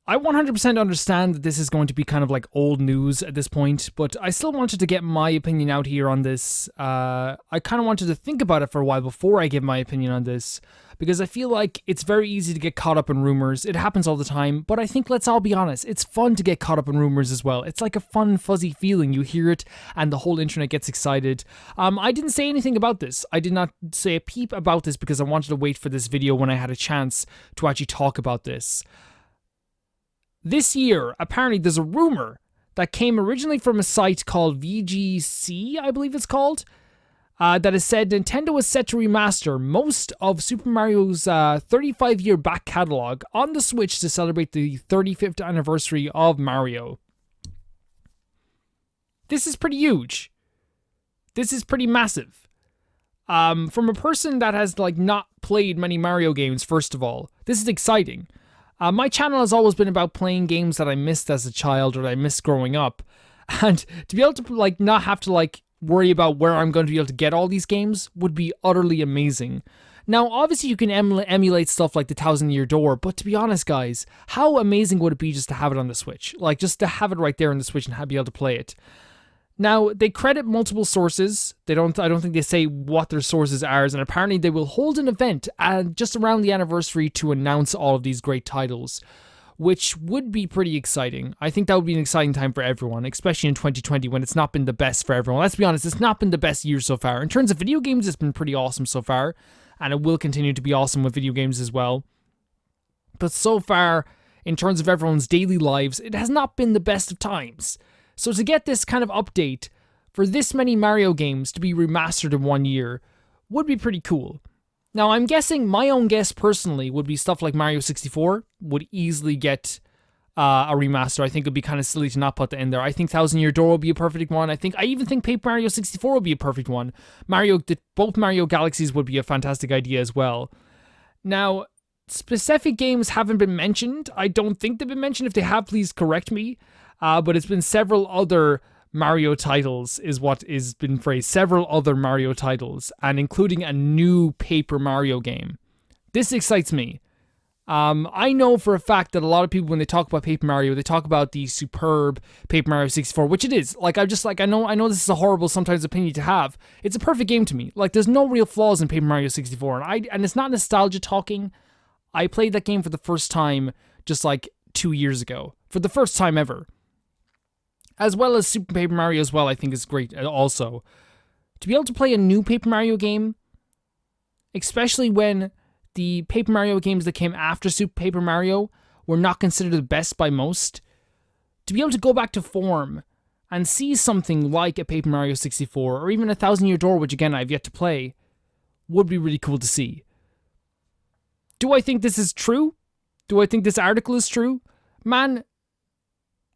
I 100% understand that this is going to be kind of like old news at this point, but I still wanted to get my opinion out here on this. I kind of wanted to think about it for a while before I give my opinion on this, because I feel like it's very easy to get caught up in rumors. It happens all the time, but I think, let's all be honest, it's fun to get caught up in rumors as well. It's like a fun, fuzzy feeling. You hear it and the whole internet gets excited. I didn't say anything about this. I did not say a peep about this because I wanted to wait for this video when I had a chance to actually talk about this. This year, apparently there's a rumor that came originally from a site called VGC, I believe it's called, that has said Nintendo is set to remaster most of Super Mario's 35-year back catalog on the Switch to celebrate the 35th anniversary of Mario. This is pretty huge. This is pretty massive. From a person that has not played many Mario games, first of all, this is exciting. My channel has always been about playing games that I missed as a child or that I missed growing up. And to be able to not have to worry about where I'm going to be able to get all these games would be utterly amazing. Now, obviously you can emulate stuff like the Thousand Year Door, but to be honest, guys, how amazing would it be just to have it on the Switch? just to have it right there on the Switch and be able to play it. Now, they credit multiple sources. I don't think they say what their sources are, and apparently they will hold an event just around the anniversary to announce all of these great titles, which would be pretty exciting. I think that would be an exciting time for everyone, especially in 2020 when it's not been the best for everyone. Let's be honest, it's not been the best year so far. In terms of video games, it's been pretty awesome so far, and it will continue to be awesome with video games as well. But so far, in terms of everyone's daily lives, it has not been the best of times. So to get this kind of update for this many Mario games to be remastered in 1 year would be pretty cool. Now, I'm guessing, my own guess personally would be stuff like Mario 64 would easily get a remaster. I think it would be kind of silly to not put that in there. I think Thousand Year Door would be a perfect one. I even think Paper Mario 64 would be a perfect one. Both Mario Galaxies would be a fantastic idea as well. Now, specific games haven't been mentioned. I don't think they've been mentioned. If they have, please correct me. But it's been several other Mario titles is what is been phrased. Several other Mario titles, and including a new Paper Mario game. This excites me. I know for a fact that a lot of people, when they talk about Paper Mario, they talk about the superb Paper Mario 64, which it is. I know this is a horrible sometimes opinion to have. It's a perfect game to me. There's no real flaws in Paper Mario 64, and it's not nostalgia talking. I played that game for the first time just 2 years ago. For the first time ever. As well as Super Paper Mario as well, I think is great also. To be able to play a new Paper Mario game, especially when the Paper Mario games that came after Super Paper Mario were not considered the best by most, to be able to go back to form and see something like a Paper Mario 64 or even a Thousand Year Door, which again I've yet to play, would be really cool to see. Do I think this is true? Do I think this article is true? Man,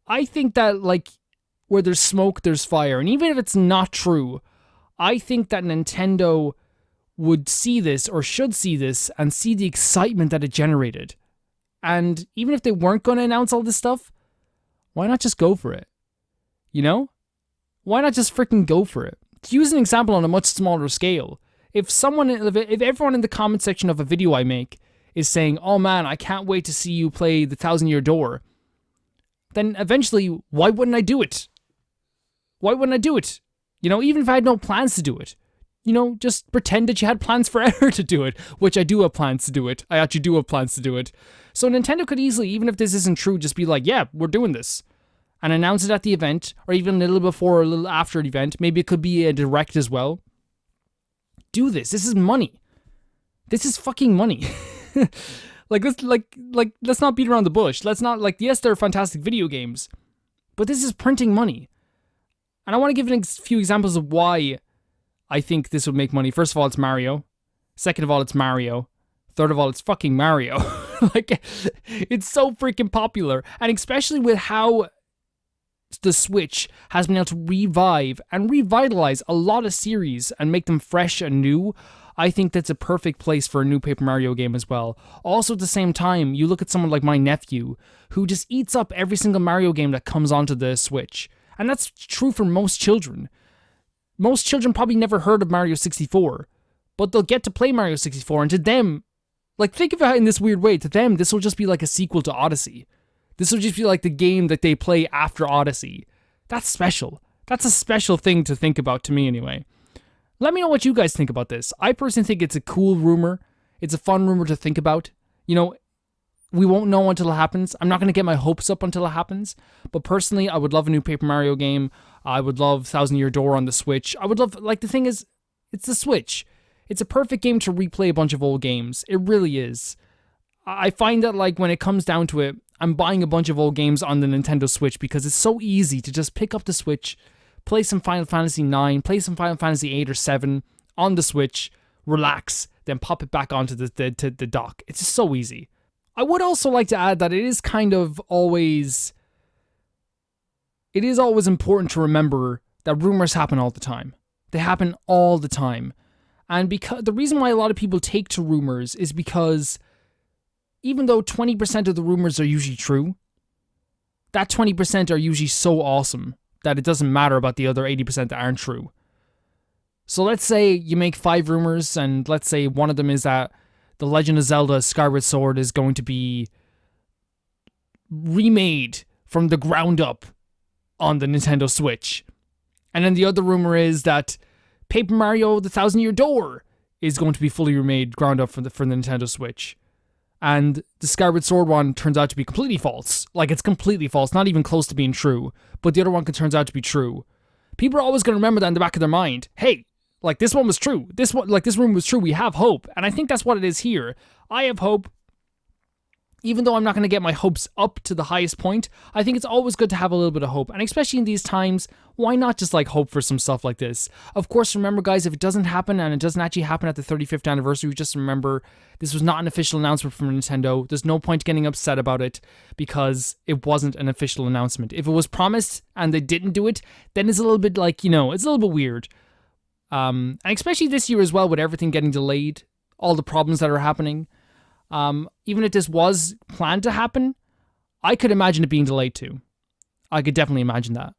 I think that where there's smoke, there's fire. And even if it's not true, I think that Nintendo would see this, or should see this, and see the excitement that it generated. And even if they weren't going to announce all this stuff, why not just go for it? You know? Why not just freaking go for it? To use an example on a much smaller scale, if everyone in the comment section of a video I make is saying, oh man, I can't wait to see you play the Thousand Year Door, then eventually, why wouldn't I do it? Why wouldn't I do it? Even if I had no plans to do it. Just pretend that you had plans forever to do it, which I do have plans to do it. I actually do have plans to do it. So Nintendo could easily, even if this isn't true, just be like, yeah, we're doing this. And announce it at the event, or even a little before or a little after the event. Maybe it could be a direct as well. Do this. This is money. This is fucking money. Let's not beat around the bush. Let's not, yes, they're fantastic video games, but this is printing money. And I want to give a few examples of why I think this would make money. First of all, it's Mario. Second of all, it's Mario. Third of all, it's fucking Mario. It's so freaking popular. And especially with how the Switch has been able to revive and revitalize a lot of series and make them fresh and new, I think that's a perfect place for a new Paper Mario game as well. Also, at the same time, you look at someone like my nephew, who just eats up every single Mario game that comes onto the Switch. And that's true for most children. Most children probably never heard of Mario 64, but they'll get to play Mario 64, and to them, think of it in this weird way, to them, this will just be like a sequel to Odyssey. This will just be like the game that they play after Odyssey. That's special. That's a special thing to think about, to me anyway. Let me know what you guys think about this. I personally think it's a cool rumor. It's a fun rumor to think about. You know, we won't know until it happens. I'm not going to get my hopes up until it happens. But personally, I would love a new Paper Mario game. I would love Thousand Year Door on the Switch. I would love, like, the thing is, it's the Switch. It's a perfect game to replay a bunch of old games. It really is. I find that, like, when it comes down to it, I'm buying a bunch of old games on the Nintendo Switch because it's so easy to just pick up the Switch, play some Final Fantasy 9, play some Final Fantasy 8 or 7 on the Switch, relax, then pop it back onto the dock. It's just so easy. I would also like to add that it is always important to remember that rumors happen all the time. They happen all the time. And because the reason why a lot of people take to rumors is because even though 20% of the rumors are usually true, that 20% are usually so awesome that it doesn't matter about the other 80% that aren't true. So let's say you make 5 rumors, and let's say one of them is that The Legend of Zelda Skyward Sword is going to be remade from the ground up on the Nintendo Switch. And then the other rumor is that Paper Mario The Thousand Year Door is going to be fully remade ground up for the Nintendo Switch. And the Skyward Sword one turns out to be completely false. Like, it's completely false, not even close to being true. But the other one turns out to be true. People are always going to remember that in the back of their mind. Hey, like, this one was true. This rumor was true. We have hope. And I think that's what it is here. I have hope. Even though I'm not going to get my hopes up to the highest point, I think it's always good to have a little bit of hope. And especially in these times, why not just, like, hope for some stuff like this? Of course, remember, guys, if it doesn't happen, and it doesn't actually happen at the 35th anniversary, just remember, this was not an official announcement from Nintendo. There's no point getting upset about it, because it wasn't an official announcement. If it was promised, and they didn't do it, then it's a little bit, like, you know, it's a little bit weird. And especially this year as well, with everything getting delayed, all the problems that are happening. Even if this was planned to happen, I could imagine it being delayed too. I could definitely imagine that.